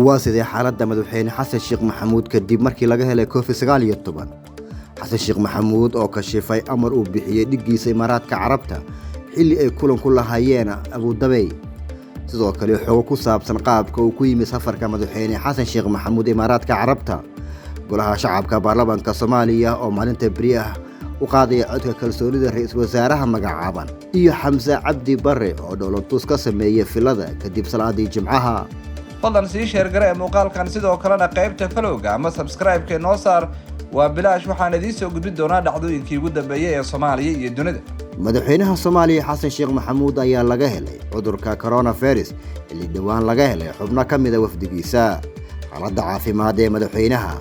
waa sidee xaaladda madaxweyne xasan sheekh maxamuud kadib markii laga helay COVID-19 xasan sheekh maxamuud oo kashifay amar uu bixiyay dhigiisa Imaaraadka Carabta xilli ay kulan ku lahaayeen Abu Dhabi sidoo kale xogo ku saabsan qaabka uu ku yimid safarka madaxweyne xasan sheekh maxamuud Imaaraadka Carabta golaha shacabka baarlamaanka Soomaaliya oo maalinta bari ah u qaaday codka kalsoonida ra'iisul wasaaraha magacaaban iyo Xamse Cabdi Barre oo dowladdu ka sameeyay filada kadib salaadii Jimcaha fadlan sii sheer garee muuqaalkan sidoo kalena qaybta falowga ama subscribe-ka noo saar waa bilaash waxaan idin soo gudbin doonaa dhacdooyinkii ugu dambeeyay ee Soomaaliya iyo dunida madaxweynaha Soomaaliya xasan sheekh maxamuud ayaa laga helay cudurka coronavirus xilli dhawaan laga helay xubno ka mid ah wafdigiisa xaaladda caafimaad ee madaxweynaha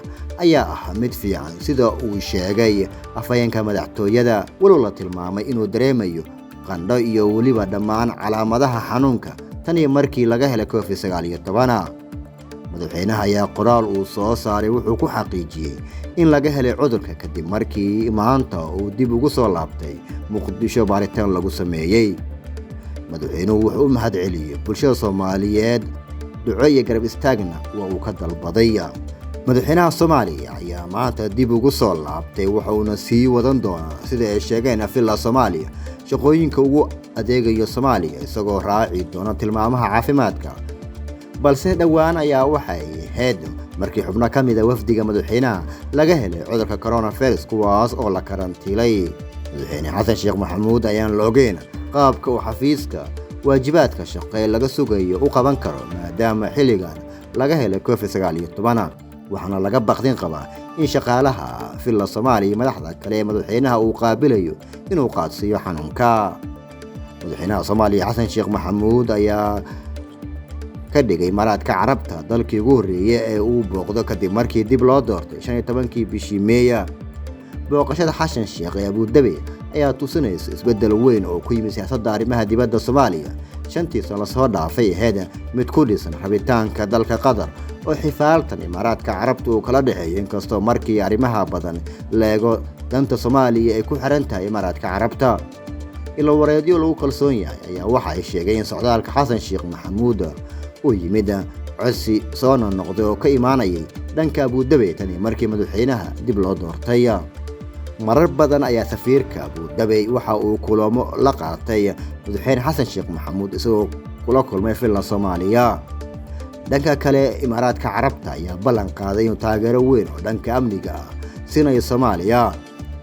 ayaa ah mid fiican sida uu sheegay afhayeenka madaxtooyada walow la tilmaamay inuu dareemayo qandho iyo weliba dhammaan calaamadaha xanuunka tan iyo markii laga helay COVID-19 madaxweynaha ayaa qoraal uu soo saaray wuxuu ku xaqiijiyay in laga helay cudurka kadib markii maanta uu dib ugu soo laabtay Muqdisho baaritaan lagu sameeyay madaxweynuhu wuxuu u mahadceliyay bulshada Soomaaliyeed duco iyo garab istaagna waa uu ka dalbaday madaxweynaha Soomaaliya ayaa maanta dib ugu soo laabtay wuxuuna sii wadan doonaa sida ay sheegeen afilla Soomaaliya shaqooyinka ugu adeegayo Soomaaliya isagoo raaci doona tilmaamaha caafimaadka balse dhawaan ayaa waxay ahayd markii xubno ka mid ah wafdiga madaxweynaha laga helay cudurka coronavirus kuwaas oo la karantiilay madaxweyne xasan sheekh maxamuud ayaan la ogeyn qaabka uu xafiiska waajibaadka shaqo laga sugayo u qaban karo maadaama xilligan laga helay COVID-19 waxaana laga baqdin qabaa in shaqaalaha filla Soomaaliya madaxda kale ee madaxweynaha uu qaabilayo inuu qaadsiyo xanuunka madaxweynaha Soomaaliya xasan sheekh maxamuud ayaa ka dhigay Imaaraadka Carabta dalkii ugu horeeyay ee uu booqdo kadib markii dib loo doortay 15kii bishii Meeya booqashada xasan sheekh ee Abu Dhabi ayaa tusinaysa isbedel weyn oo ku yimid siyaasadda arrimaha dibadda Soomaaliya shantii sano soo dhaafay heeda mid ku dhisan rabitaanka dalka Qatar oo xifaaltan Imaaraadka Carabta uu kala dhaxeeyay inkastoo markii arrimaha badan leego danta Soomaaliya ay ku xiran tahay Imaaraadka Carabta ila wareedyo lagu kalsoon yahay ayaa waxa ay sheegeen socdaalka xasan sheekh maxamuud oo yimid codsi soo noqday oo ka imaanayay dhanka Abu Dhabi tan markii madaxweynaha dib loo doortay marar badan ayaa safiirka Abu Dhabi waxa uu kulamo la qaatay madaxweyne xasan sheekh maxamuud isagoo kula kulmay filla Soomaaliya dhanka kale Imaaraadka Carabta ayaa ballan qaaday inuu taageero weyn oo dhanka amniga ah siinayo Soomaaliya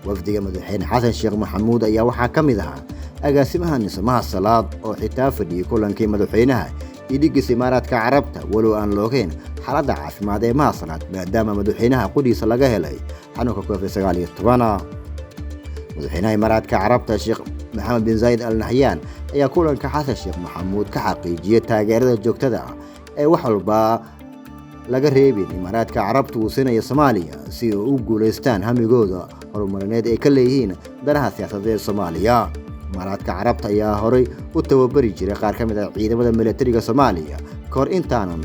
wafdiga madaxweyne xasan sheekh maxamuud ayaa waxa ka mid ah agaasimaha nismaha salaad oo xitaa fadhiyay kulankii madaxweynaha dhigiisa Imaaraadka Carabta walow aan loogeyn xaaladda caafimaad ee Maasalaad maadaama madaxweynaha qudhiisa laga helay xanuunka COVID-19 madaxweynaha Imaaraadka Carabta Sheekh Maxamed bin Zayed Al Nahyan ayaa kulanka xasan sheekh maxamuud ka xaqiijiyay taageerada joogtada ah ee wax walba laga reebin Imaaraadka Carabta uu siinayo Soomaaliya si ay u guuleystaan hamigooda horumarineed ee ka leeyihiin danaha siyaasadeed ee Soomaaliya Imaaraadka Carabta ayaa horay u tababari jiray qaar ka mid ah ciidamada militariga Soomaaliya kor intaanan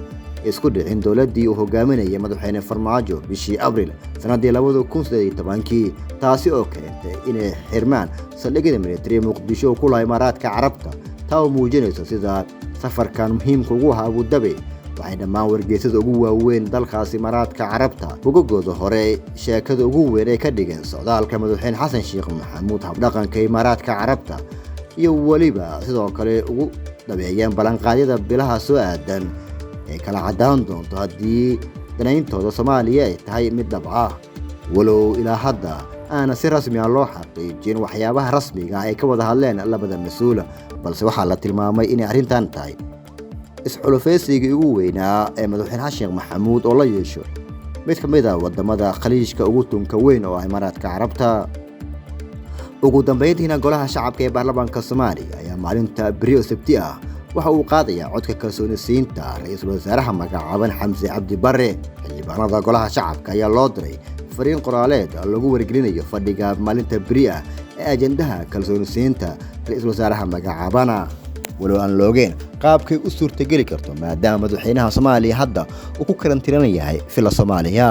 isku dhicin dowladii uu hogaaminayay madaxweyne Farmaajo bishii Abriil sanadii 2018 taasi oo keentay inay xirmaan saldhigyada militariga Muqdisho ku lahay Imaaraadka Carabta taa oo muujinaysa sida safarkan muhiimka ugu ah Abu Dhabi waxay dhammaan wargeysada ugu waaweyn dalkaas Imaaraadka Carabta uga goodo hore sheekada ugu weyn ee ka dhigeen socdaalka madaxweyne xasan sheekh maxamuud habdhaqanka Imaaraadka Carabta iyo waliba sidoo kale ugu dhabeeyeen ballanqaadyada bilaha soo aadan ee kala cadaan doonto haddii danayntooda Soomaaliya ay tahay mid dhab ah walow ilaa hadda aan si rasmi ah loo xaqiijin waxyaabaha rasmiga ah ay ka wada hadleen labada mas'uul balse waxaa la tilmaamay in arrintan tahay isxulufaysigii ugu weynaa ee madaxweyne xasan sheekh maxamuud oo la yeesho mid ka mid ah wadamada khaliijka ugu tunka weyn oo Imaaraadka Carabta ugu dambeyntiina golaha shacabka ee baarlamaanka Soomaaliya ayaa maalinta bari oo Sabti ah waxa uu qaadayaa codka kalsoonisiinta ra'iisul wasaaraha magacaaban Xamse Cabdi Barre xildhibaanada golaha shacabka ayaa loo diray fariin qoraaleed lagu wargelinayo fadhiga maalinta bari ah ee ajandaha kalsoonisiinta ra'iisul wasaaraha magacaaban walow aan loogeyn qaabkay u suurtageli karto maadaama madaxweynaha Soomaaliya hadda uu ku karantiilan yahay filla Soomaaliya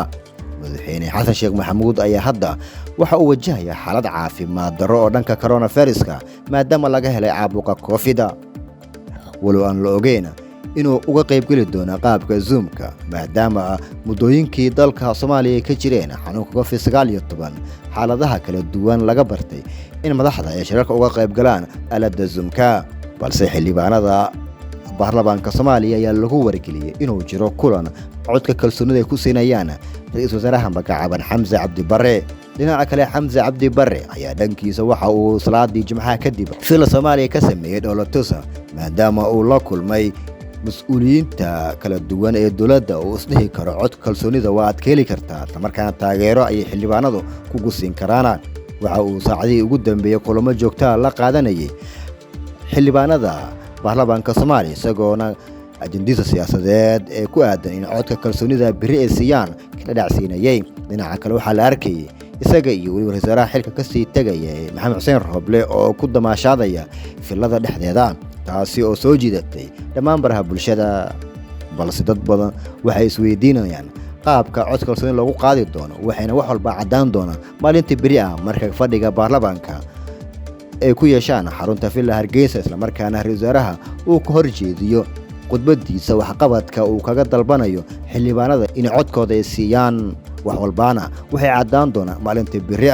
madaxweyne xasan sheekh maxamuud ayaa hadda waxa uu wajahaya xaalad caafimaad darro oo dhanka coronavirus maadaama laga helay caabuqa COVID walow aan la ogeyn inuu uga qaybgeli doono qaabka Zoom-ka maadaama muddooyinkii dalka Soomaaliya ka jireen xanuunka COVID-19 xaaladaha kala duwan laga bartay in madaxda ay shirarka uga qaybgalaan aaladda Zoom-ka balse xildhibaanada baarlamaanka Soomaaliya ayaa lagu wargeliyay inuu jiro kulan codka kalsoonida ay ku siinayaan ra'iisul wasaaraha magacaaban Xamse Cabdi Barre. dhinaca kale Xamse Cabdi Barre ayaa dhankiisa waxa uu salaadii Jimcaha kadib fila Soomaaliya ka sameeyay dowladtusa maadaama uu la kulmay mas'uuliyiinta kala duwan ee dowladda oo isdhihi karo cod kalsoonida waa aad ka heli kartaa markaana taageero ay xildhibaanadu kugu siin karaan. waxa uu saacadihii ugu dambeeyay kulamo joogta la qaadanayay xildhibaanada baarlamaanka Soomaaliya isagoona ajandada siyaasadeed ee ku aadan in codka kalsoonida biri ay siiyaan kala dhacsiinayay. dhinaca kale waxaa la arkayay isaga iyo waliba wasaaraha xilka ka sii tagaya Maxamed Xuseen Roble oo ku damaashaadaya filada dhexdeeda taasi oo soo jiidatay dhammaan baraha bulshada balse dad badan waxay isweydiinayaan qaabka cod kalsooni lagu qaadi doono waxayna wax walba cadaan doonaan maalinta biri marka fadhiga baarlamaanka ay ku yeeshaan xarunta Villa Hargeysa isla markaana ra'iisul wasaaraha uu ka horjeediyo khudbadiisa waxqabadka uu kaga dalbanayo xildhibaanada in codkooda ay siiyaan wax walbaana waxay cadaan doonaan maalinta biri